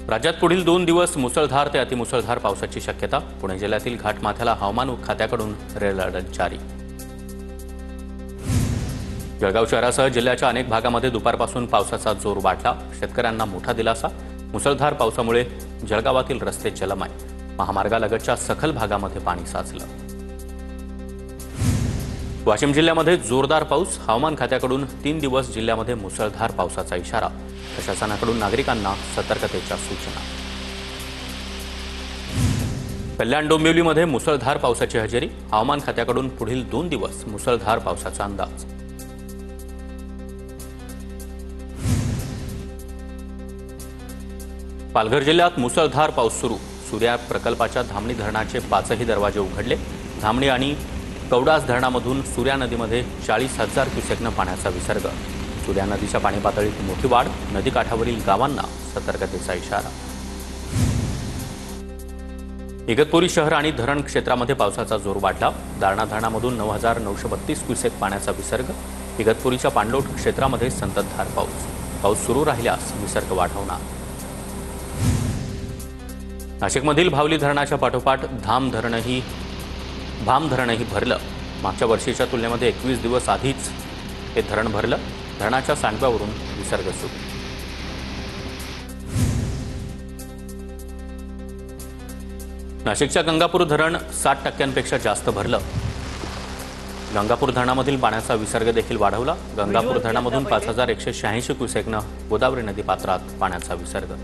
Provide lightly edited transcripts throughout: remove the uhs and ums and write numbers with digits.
राज्यात पुढील 2 दिवस मुसळधार ते अतिमुसळधार पावसाची शक्यता। पुणे जिल्ह्यातील घाटमाथ्याला हवामान खात्याकडून रेड अलर्ट जारी। जळगाव शहरासह जिल्ह्याच्या अनेक भागामध्ये दुपारपासून पावसाचा जोर वाढला। शेतकऱ्यांना मोठा दिलासा। मुसळधार पावसामुळे जळगावातील रस्ते जलमय। महामार्गालगतच्या सखल भागामध्ये पाणी साचलं। वाशिम जिल्ह्यामध्ये जोरदार पाऊस। हवामान खात्याकडून 3 दिवस जिल्ह्यामध्ये मुसळधार पावसाचा इशारा। प्रशासनाकडून नागरिकांना सतर्कतेच्या सूचना। कल्याण डोंबिवलीमध्ये मुसळधार पावसाची हजेरी। हवामान खात्याकडून पुढील 2 दिवस मुसळधार पावसाचा अंदाज। पालघर जिल्ह्यात मुसळधार पाऊस सुरू। सूर्या प्रकल्पाच्या धामणी धरणाचे 5ही दरवाजे उघडले। धामणी आणि कवडास धरणामधून सूर्या नदीमध्ये 40,000 क्युसेक्न पाण्याचा विसर्ग। सूर्या नदीच्या पाणी पातळीत मोठी वाढ। नदीकाठावरील गावांना सतर्कतेचा इशारा। इगतपुरी शहर आणि धरण क्षेत्रामध्ये पावसाचा जोर वाढला। दारणा धरणामधून 9,932 क्युसेक पाण्याचा विसर्ग। इगतपुरीच्या पाणलोट क्षेत्रामध्ये संततधार पाऊस सुरू राहिल्यास विसर्ग वाढवणार। नाशिकमधील भावली धरणाच्या पाठोपाठ भाम धरणही भरलं। मागच्या वर्षीच्या तुलनेमध्ये 21 दिवस आधीच हे धरण भरलं। धरणाच्या सांडव्यावरून विसर्ग सुरू। नाशिकच्या गंगापूर धरण 60% जास्त भरलं। गंगापूर धरणामधील पाण्याचा विसर्ग देखील वाढवला। गंगापूर धरणामधून 5,186 क्युसेक्न गोदावरी नदी पात्रात पाण्याचा विसर्ग।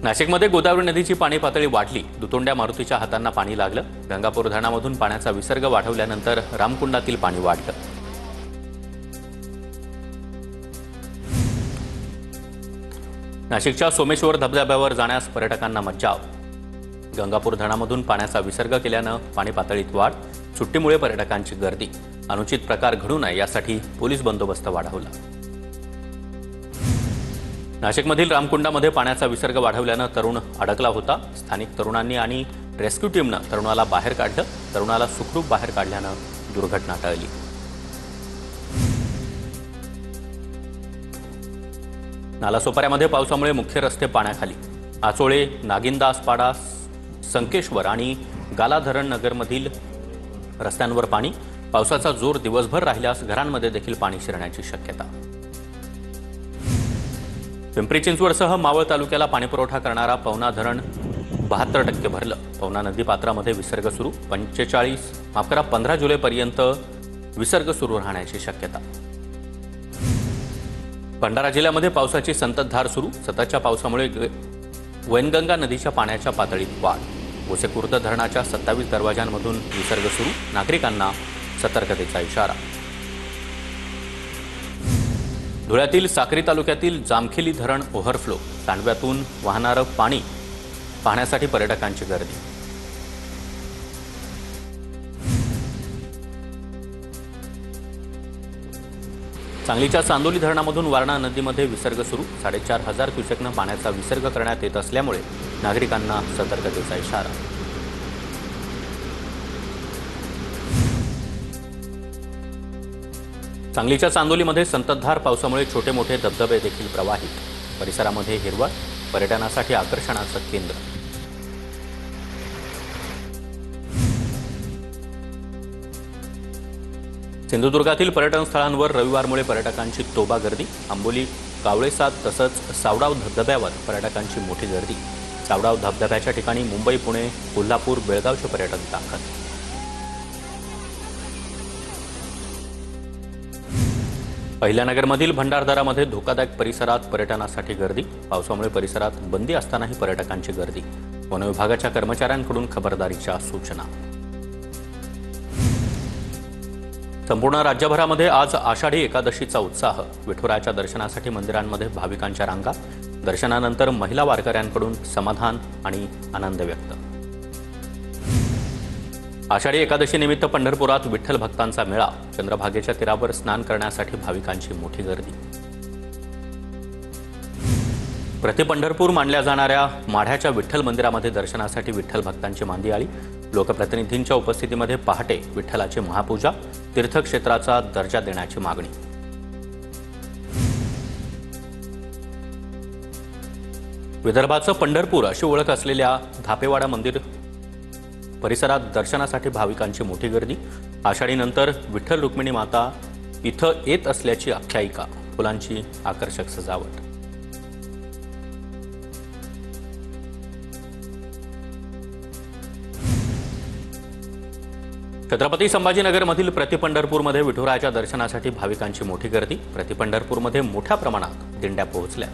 नाशिकमध्ये गोदावरी नदीची पाणी पातळी वाढली। दुतोंड्या मारुतीच्या हातांना पाणी लागलं। गंगापूर धरणामधून पाण्याचा विसर्ग वाढवल्यानंतर रामकुंडातील पाणी वाढलं। नाशिकच्या सोमेश्वर धबधब्यावर जाण्यास पर्यटकांना मज्जाव। गंगापूर धरणामधून पाण्याचा विसर्ग केल्यानं पाणी पातळीत वाढ। सुट्टीमुळे पर्यटकांची गर्दी। अनुचित प्रकार घडू नये यासाठी पोलीस बंदोबस्त वाढवला। नाशिकमधील रामकुंडामध्ये पाण्याचा विसर्ग वाढवल्यानं तरुण अडकला होता। स्थानिक तरुणांनी आणि रेस्क्यू टीमनं तरुणाला बाहेर काढलं। तरुणाला सुखरूप बाहेर काढल्यानं दुर्घटना टळली। नालासोपाऱ्यामध्ये पावसामुळे मुख्य रस्ते पाण्याखाली। आचोळे, नागिनदासपाडा, संकेश्वर आणि गालाधरण नगरमधील रस्त्यांवर पाणी। पावसाचा जोर दिवसभर राहिल्यास घरांमध्ये देखील पाणी शिरण्याची शक्यता। पिंपरी चिंचवडसह मावळ तालुक्याला पाणीपुरवठा करणारा पवना धरण 72% भरलं। पवना नदी पात्रामध्ये विसर्ग सुरू। 15 जुलैपर्यंत विसर्ग सुरू राहण्याची शक्यता। भंडारा जिल्ह्यामध्ये पावसाची संततधार सुरू। सततच्या पावसामुळे वैनगंगा नदीच्या पाण्याच्या पातळीत वाढ। गोसेखुर्द धरणाच्या 27 दरवाजांमधून विसर्ग सुरू। नागरिकांना सतर्कतेचा इशारा। धुळ्यातील साक्री तालुक्यातील जामखेली धरण ओव्हरफ्लो। सांडव्यातून वाहणारं पाणी पाहण्यासाठी पर्यटकांची गर्दी। सांगलीच्या चांदोली धरणामधून वारणा नदीमध्ये विसर्ग सुरू। 4,500 क्युसेक्न पाण्याचा विसर्ग करण्यात येत असल्यामुळे नागरिकांना सतर्कतेचा इशारा। सांगलीच्या चांदोलीमध्ये संततधार पावसामुळे छोटे मोठे धबधबे देखील प्रवाहित। परिसरामध्ये हिरवळ। पर्यटनासाठी आकर्षणाचं केंद्र। सिंधुदुर्गातील पर्यटन स्थळांवर रविवारमुळे पर्यटकांची तोबा गर्दी। आंबोली, कावळेसाद तसंच सावडाव धबधब्यावर पर्यटकांची मोठी गर्दी। सावडाव धबधब्याच्या ठिकाणी मुंबई, पुणे, कोल्हापूर, बेळगावचे पर्यटक दाखल। अहिल्यानगरमधील भंडारदरामध्ये धोकादायक परिसरात पर्यटनासाठी गर्दी। पावसामुळे परिसरात बंदी असतानाही पर्यटकांची गर्दी। वन विभागाच्या कर्मचाऱ्यांकडून खबरदारीच्या सूचना। संपूर्ण राज्यभरामध्ये आज आषाढी एकादशीचा उत्साह। विठुरायाच्या दर्शनासाठी मंदिरांमध्ये भाविकांच्या रांगा। दर्शनानंतर महिला वारकऱ्यांकडून समाधान आणि आनंद व्यक्त। आषाढी एकादशी निमित्त पंढरपुरात विठ्ठल भक्तांचा मेळा। चंद्रभागेच्या तीरावर स्नान करण्यासाठी भाविकांची मोठी गर्दी। प्रति पंढरपूर मानल्या जाणाऱ्या माढ्याच्या विठ्ठल मंदिरामध्ये दर्शनासाठी विठ्ठल भक्तांची मांदियाळी। लोकप्रतिनिधींच्या उपस्थितीमध्ये पहाटे विठ्ठलाची महापूजा, तीर्थक्षेत्राचा दर्जा देण्याची मागणी. विदर्भाचं पंढरपूर अशी ओळख असलेल्या धापेवाडा मंदिर परिसरात दर्शनासाठी भाविकांची मोठी गर्दी. आषाढीनंतर विठ्ठल रुक्मिणी माता इथं येत असल्याची आख्यायिका. फुलांची आकर्षक सजावट. छत्रपती संभाजीनगरमधील प्रतिपंढरपूरमध्ये विठुरायाच्या दर्शनासाठी भाविकांची मोठी गर्दी. प्रतिपंढरपूरमध्ये मोठ्या प्रमाणात दिंड्या पोहोचल्या.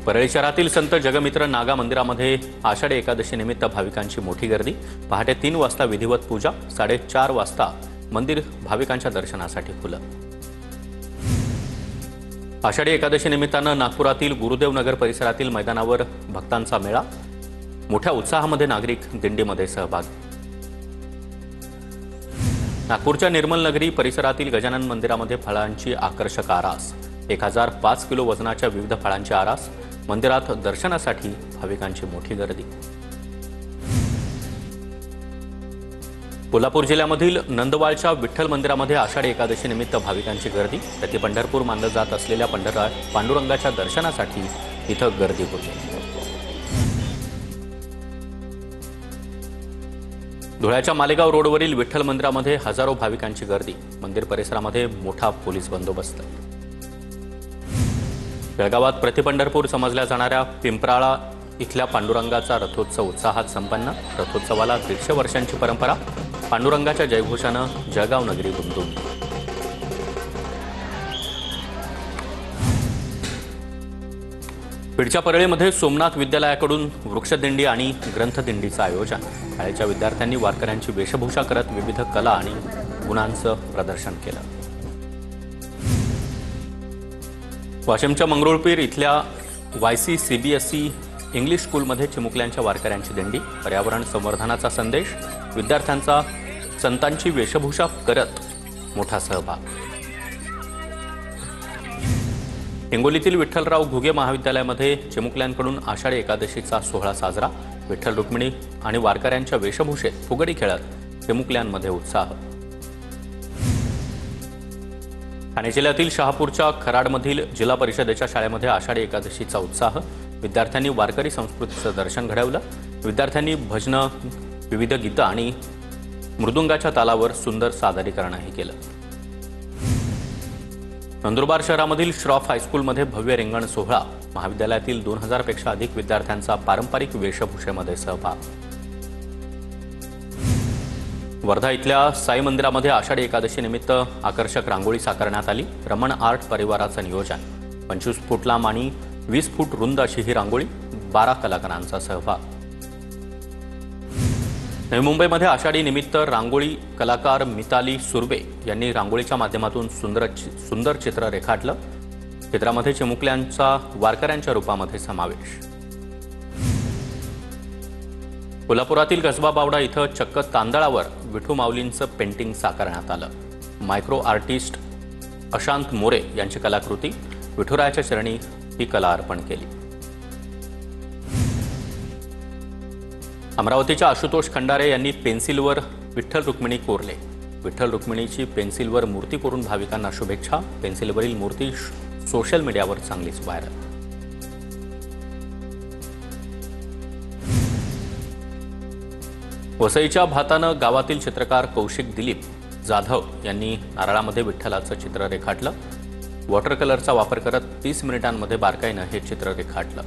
परळी शहरातील संत जगमित्र नागा मंदिरामध्ये आषाढी एकादशी निमित्त भाविकांची मोठी गर्दी. पहाटे 3 वाजता विधिवत पूजा, 4:30 वाजता मंदिर भाविकांच्या दर्शनासाठी खुलं. आषाढी एकादशी निमित्तानं नागपुरातील गुरुदेव नगर परिसरातील मैदानावर भक्तांचा मेळा. मोठ्या उत्साहामध्ये नागरिक दिंडीमध्ये सहभागी. नागपूरच्या निर्मल नगरी परिसरातील गजानन मंदिरामध्ये फळांची आकर्षक आरास. 1005 किलो वजनाच्या विविध फळांची आरास. मंदिरात दर्शनासाठी भाविकांची मोठी गर्दी. कोल्हापूर जिल्ह्यामधील नंदवाळच्या विठ्ठल मंदिरामध्ये आषाढी एकादशी निमित्त भाविकांची गर्दी. प्रतिपंढरपूर मानलं जात असलेल्या पांडुरंगाच्या दर्शनासाठी इथं गर्दी होती. धुळ्याच्या मालेगाव रोडवरील विठ्ठल मंदिरामध्ये हजारो भाविकांची गर्दी. मंदिर परिसरामध्ये मोठा पोलीस बंदोबस्त. बेळगावात प्रतिपंढरपूर समजल्या जाणाऱ्या पिंपराळा इथल्या पांडुरंगाचा रथोत्सव उत्साहात संपन्न. रथोत्सवाला 150 वर्षांची परंपरा. पांडुरंगाच्या जयघोषानं जळगाव नगरी गुंतून. बीडच्या परळीमध्ये सोमनाथ विद्यालयाकडून वृक्षदिंडी आणि ग्रंथदिंडीचं आयोजन. शाळेच्या विद्यार्थ्यांनी वारकऱ्यांची वेशभूषा करत विविध कला आणि गुणांचं प्रदर्शन केलं. वाशिमच्या मंगरुळपीर इथल्या YC CBSE इंग्लिश स्कूलमध्ये चिमुकल्यांच्या वारकऱ्यांची दिंडी. पर्यावरण संवर्धनाचा संदेश. विद्यार्थ्यांचा संतांची वेशभूषा करत मोठा सहभाग. हिंगोलीतील विठ्ठलराव घुगे महाविद्यालयामध्ये चिमुकल्यांकडून आषाढी एकादशीचा सोहळा साजरा. विठ्ठल रुक्मिणी आणि वारकऱ्यांच्या वेशभूषेत फुगडी खेळत चिमुकल्यांमध्ये उत्साह. ठाणे जिल्ह्यातील शहापूरच्या खराडमधील जिल्हा परिषदेच्या शाळेमध्ये आषाढी एकादशीचा उत्साह. विद्यार्थ्यांनी वारकरी संस्कृतीचं दर्शन घडवलं. विद्यार्थ्यांनी भजनं, विविध गीतं आणि मृदुंगाच्या तालावर सुंदर सादरीकरणही केलं. नंदुरबार शहरामधील श्रॉफ हायस्कूलमध्ये भव्य रिंगण सोहळा. महाविद्यालयातील 2000 पेक्षा अधिक विद्यार्थ्यांचा पारंपरिक वेशभूषेमध्ये सहभाग. वर्धा इथल्या साई मंदिरामध्ये आषाढी एकादशी निमित्त आकर्षक रांगोळी साकारण्यात आली. रमण आर्ट परिवाराचं नियोजन. 25 फूट लांब आणि 20 फूट रुंद अशी ही रांगोळी. 12 कलाकारांचा सहभाग. नवी मुंबईमध्ये आषाढी निमित्त रांगोळी कलाकार मिताली सुर्वे यांनी रांगोळीच्या माध्यमातून सुंदर चित्र रेखाटलं. चित्रामध्ये चिमुकल्यांचा वारकऱ्यांच्या रूपामध्ये समावेश. कोल्हापुरातील कसबा बावडा इथं चक्क तांदळावर विठू माऊलींचं पेंटिंग साकारण्यात आलं. मायक्रो आर्टिस्ट अशांत मोरे यांची कलाकृती. विठुरायाच्या चरणी ही कला अर्पण केली. अमरावतीच्या आशुतोष खंडारे यांनी पेन्सिलवर विठ्ठल रुक्मिणी कोरले. विठ्ठल रुक्मिणीची पेन्सिलवर मूर्ती कोरून भाविकांना शुभेच्छा. पेन्सिलवरील मूर्ती सोशल मीडियावर चांगलीच व्हायरल. वसईच्या भातानं गावातील चित्रकार कौशिक दिलीप जाधव यांनी नारळामध्ये विठ्ठलाचं चित्र रेखाटलं. वॉटर कलरचा वापर करत 30 मिनिटांमध्ये बारकाईनं हे चित्र रेखाटलं.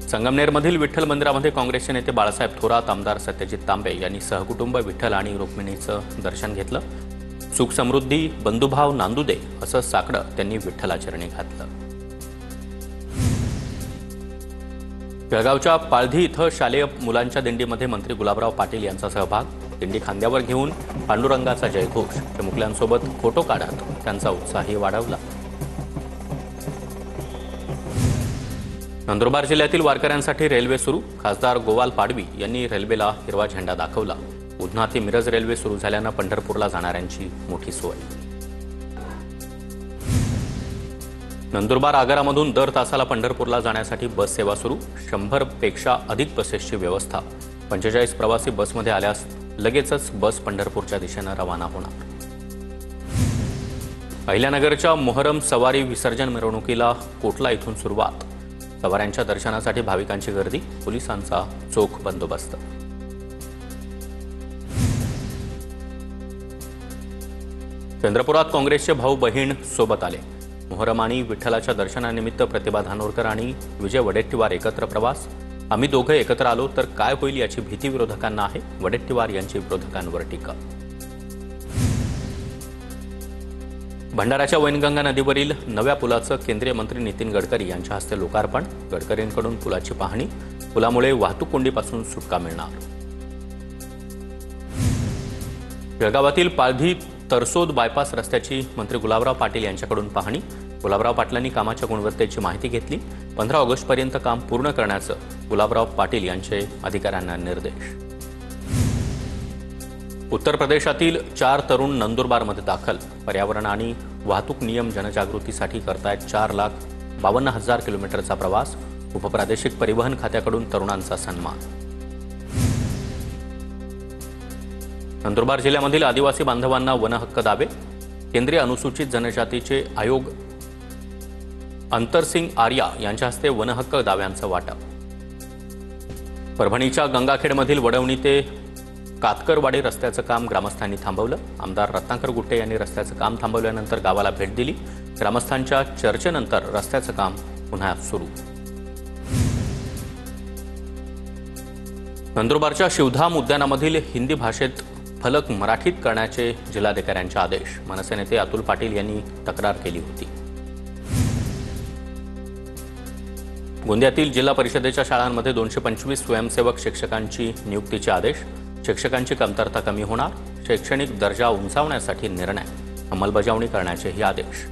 संगमनेरमधील विठ्ठल मंदिरामध्ये काँग्रेसचे नेते बाळासाहेब थोरात, आमदार सत्यजित तांबे यांनी सहकुटुंब विठ्ठल आणि रुक्मिणीचं दर्शन घेतलं. सुख समृद्धी, बंधुभाव नांदू दे असं साकडं त्यांनी विठ्ठलाचरणी घातलं. बेळगावच्या पाळधी इथं शालेय मुलांच्या दिंडीमध्ये मंत्री गुलाबराव पाटील यांचा सहभाग. दिंडी खांद्यावर घेऊन पांडुरंगाचा जयघोष. चिमुकल्यांसोबत फोटो काढत त्यांचा उत्साहही वाढवला. नंदुरबार जिल्ह्यातील वारकऱ्यांसाठी रेल्वे सुरू. खासदार गोवाल पाडवी यांनी रेल्वेला हिरवा झेंडा दाखवला. उधना ते मिरज रेल्वे सुरू झाल्यानं पंढरपूरला जाणाऱ्यांची मोठी सोय. नंदुरबार आगारामधून दर तासाला पंढरपूरला जाण्यासाठी बस सेवा सुरू. 100 पेक्षा अधिक बसेसची व्यवस्था. 45 प्रवासी बसमध्ये आल्यास लगेचच बस पंढरपूरच्या दिशेने रवाना होणार. अहिल्यानगरच्या मोहरम सवारी विसर्जन मिरवणुकीला कोटला इथून सुरुवात. सवाऱ्यांच्या दर्शनासाठी भाविकांची गर्दी. पोलिसांचा चोख बंदोबस्त. चंद्रपुरात काँग्रेसचे भाऊ बहीण सोबत आले. मोहरम आणि विठ्ठलाच्या दर्शनानिमित्त प्रतिभा धानोरकर आणि विजय वडेट्टीवार एकत्र प्रवास. आम्ही दोघे एकत्र आलो तर काय होईल याची भीती विरोधकांना आहे. वडेट्टीवार यांची विरोधकांवर टीका. भंडाऱ्याच्या वैनगंगा नदीवरील नव्या पुलाचं केंद्रीय मंत्री नितीन गडकरी यांच्या हस्ते लोकार्पण. गडकरींकडून पुलाची पाहणी. पुलामुळे वाहतूक कोंडीपासून सुटका मिळणार. जळगावातील पालधी तरसोद बायपास रस्त्याची मंत्री गुलाबराव पाटील यांच्याकडून पाहणी. गुलाबराव पाटलांनी कामाच्या गुणवत्तेची माहिती घेतली. 15 ऑगस्टपर्यंत काम पूर्ण करण्याचं गुलाबराव पाटील यांचे अधिकाऱ्यांना निर्देश. उत्तर प्रदेशातील 4 तरुण नंदुरबारमध्ये दाखल. पर्यावरण आणि वाहतूक नियम जनजागृतीसाठी करतायत 4,52,000 किलोमीटरचा प्रवास. उपप्रादेशिक परिवहन खात्याकडून तरुणांचा सन्मान. नंदुरबार जिल्ह्यामधील आदिवासी बांधवांना वनहक्क दावे. केंद्रीय अनुसूचित जनजातीचे आयोग अंतरसिंग आर्या यांच्या हस्ते वनहक्क दाव्यांचं वाटप. परभणीच्या गंगाखेडमधील वडवणी ते कातकरवाडी रस्त्याचं काम ग्रामस्थांनी थांबवलं. आमदार रत्नाकर गुट्टे यांनी रस्त्याचं काम थांबवल्यानंतर गावाला भेट दिली. ग्रामस्थांच्या चर्चेनंतर रस्त्याचं काम पुन्हा सुरू. नंदुरबारच्या शिवधाम उद्यानामधील हिंदी भाषेत फलक मराठीत करण्याचे जिल्हाधिकाऱ्यांचे आदेश. मनसे नेते अतुल पाटील यांनी तक्रार केली होती. गोंदियातील जिल्हा परिषदेच्या शाळांमध्ये 225 स्वयंसेवक शिक्षकांची नियुक्तीचे आदेश. शिक्षकांची कमतरता कमी होणार. शैक्षणिक दर्जा उंचावण्यासाठी निर्णय. अंमलबजावणी करण्याचेही आदेश.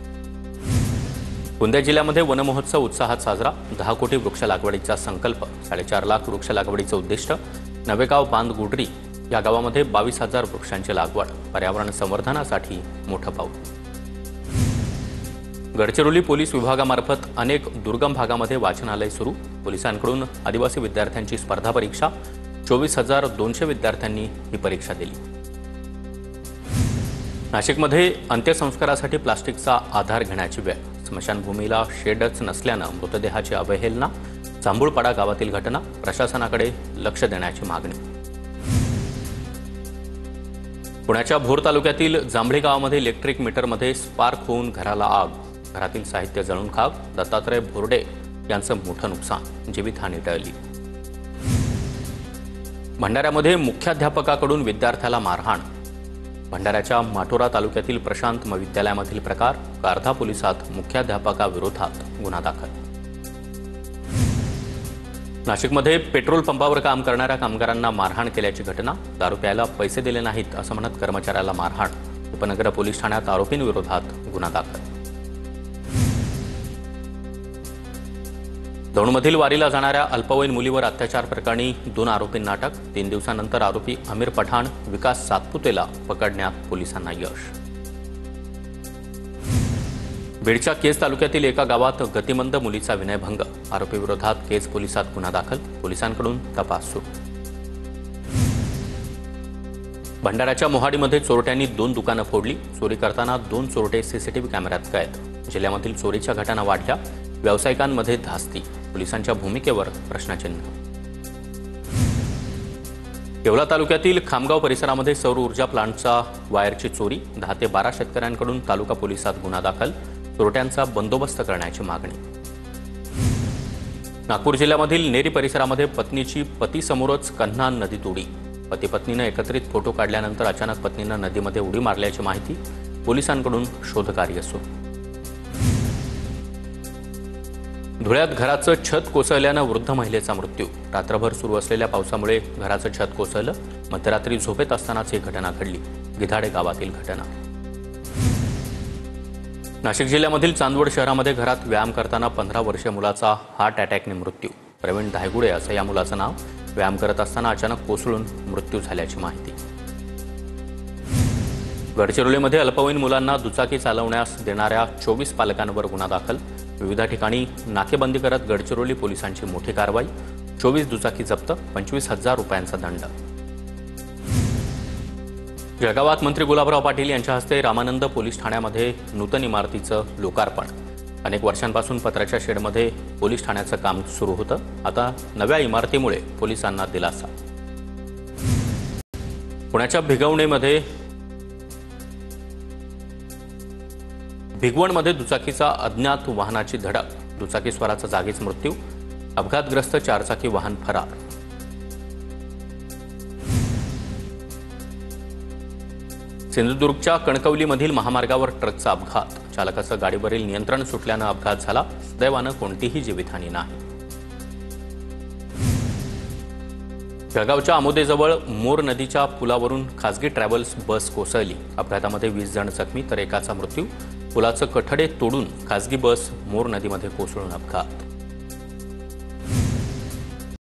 गोंदिया जिल्ह्यामध्ये वनमहोत्सव उत्साहात साजरा. 10 कोटी वृक्ष लागवडीचा संकल्प. 4.5 लाख वृक्ष लागवडीचं उद्दिष्ट. नवेगाव बांध गुडरी या गावामध्ये 22,000 वृक्षांची लागवड. पर्यावरण संवर्धनासाठी मोठं पाऊल. गडचिरोली पोलीस विभागामार्फत अनेक दुर्गम भागामध्ये वाचनालय सुरू. पोलिसांकडून आदिवासी विद्यार्थ्यांची स्पर्धा परीक्षा. 24,200 विद्यार्थ्यांनी ही परीक्षा दिली. नाशिकमध्ये अंत्यसंस्कारासाठी प्लास्टिकचा आधार घेण्याची वेळ. स्मशानभूमीला शेडच नसल्यानं मृतदेहाची अवहेलना. जांभूळपाडा गावातील घटना. प्रशासनाकडे लक्ष देण्याची मागणी. पुण्याच्या भोर तालुक्यातील जांभळी गावामध्ये इलेक्ट्रिक मीटरमध्ये स्पार्क होऊन घराला आग. घरातील साहित्य जळून खाक. दत्तात्रय भोरडे यांचं मोठं नुकसान. जीवितहानी टळली. भंडाऱ्यामध्ये मुख्याध्यापकाकडून विद्यार्थ्याला मारहाण. भंडाऱ्याच्या माटोरा तालुक्यातील प्रशांत महाविद्यालयामधील प्रकार. कारधा पोलिसात मुख्याध्यापकाविरोधात गुन्हा दाखल. नाशिकमध्ये पेट्रोल पंपावर काम करणाऱ्या कामगारांना मारहाण केल्याची घटना. दारू प्यायला पैसे दिले नाहीत असं म्हणत कर्मचाऱ्याला मारहाण. उपनगर पोलीस ठाण्यात आरोपींविरोधात गुन्हा दाखल. दौंडमधील वारीला जाणाऱ्या अल्पवयीन मुलीवर अत्याचार प्रकरणी 2 आरोपींना अटक. 3 दिवसांनंतर आरोपी आमिर पठाण, विकास सातपुतेला पकडण्यात पोलिसांना यश. बीडच्या केज तालुक्यातील एका गावात गतिमंद मुलीचा विनयभंग. आरोपीविरोधात केज पोलिसात गुन्हा दाखल. पोलिसांकडून तपास सुरू. भंडाऱ्याच्या मोहाडीमध्ये चोरट्यांनी 2 दुकानं फोडली. चोरी करताना 2 चोरटे सीसीटीव्ही कॅमेऱ्यात कैद. जिल्ह्यामधील चोरीच्या घटना वाढल्या. व्यावसायिकांमध्ये धास्ती. पोलिसांच्या भूमिकेवर प्रश्नचिन्ह. येवला तालुक्यातील खामगाव परिसरामध्ये सौर ऊर्जा प्लांटचा वायरची चोरी. 10 ते 12 शेतकऱ्यांकडून तालुका पोलिसात गुन्हा दाखल. चोरट्यांचा बंदोबस्त करण्याची मागणी. नागपूर जिल्ह्यामधील नेरी परिसरामध्ये पत्नीची पतीसमोरच कन्हा नदीत उडी. पती पत्नीनं एकत्रित फोटो काढल्यानंतर अचानक पत्नीनं नदीमध्ये उडी मारल्याची माहिती. पोलिसांकडून शोधकार्य सुरू. धुळ्यात घराचं छत कोसळल्यानं वृद्ध महिलेचा मृत्यू. रात्रभर सुरू असलेल्या पावसामुळे घराचं छत कोसळलं. मध्यरात्री झोपेत असतानाच ही घटना घडली. गिधाडे गावातील घटना. नाशिक जिल्ह्यामधील चांदवड शहरामध्ये घरात व्यायाम करताना 15 वर्षीय मुलाचा हार्ट अटॅकने मृत्यू. प्रवीण धायगुडे असं या मुलाचं नाव. व्यायाम करत असताना अचानक कोसळून मृत्यू झाल्याची माहिती. गडचिरोलीमध्ये अल्पवयीन मुलांना दुचाकी चालवण्यास देणाऱ्या 24 पालकांवर गुन्हा दाखल। विविध ठिकाणी नाकेबंदी करत गडचिरोली पोलिसांची मोठी कारवाई। 24 दुचाकी जप्त, 25,000 रुपयांचा दंड। जळगावात मंत्री गुलाबराव पाटील यांच्या हस्ते रामानंद पोलीस ठाण्यामध्ये नूतन इमारतीचं लोकार्पण। अनेक वर्षांपासून पत्र्याच्या शेडमध्ये पोलीस ठाण्याचं काम सुरू होतं। आता नव्या इमारतीमुळे पोलिसांना दिलासा। पुण्याच्या भिगवणमध्ये दुचाकीचा अज्ञात वाहनाची धडक, दुचाकीस्वाराचा जागीच मृत्यू, अपघातग्रस्त चारचाकी वाहन फरार। सिंधुदुर्गच्या कणकवलीमधील महामार्गावर ट्रकचा अपघात, चालकाचं गाडीवरील नियंत्रण सुटल्यानं अपघात झाला। सुदैवानं कोणतीही जीवितहानी नाही। जळगावच्या आमोदेजवळ मोर नदीच्या पुलावरून खासगी ट्रॅव्हल्स बस कोसळली। अपघातामध्ये 20 जण जखमी तर एकाचा मृत्यू। पुलाचं कठडे तोडून खासगी बस मोर नदीमध्ये कोसळून अपघात।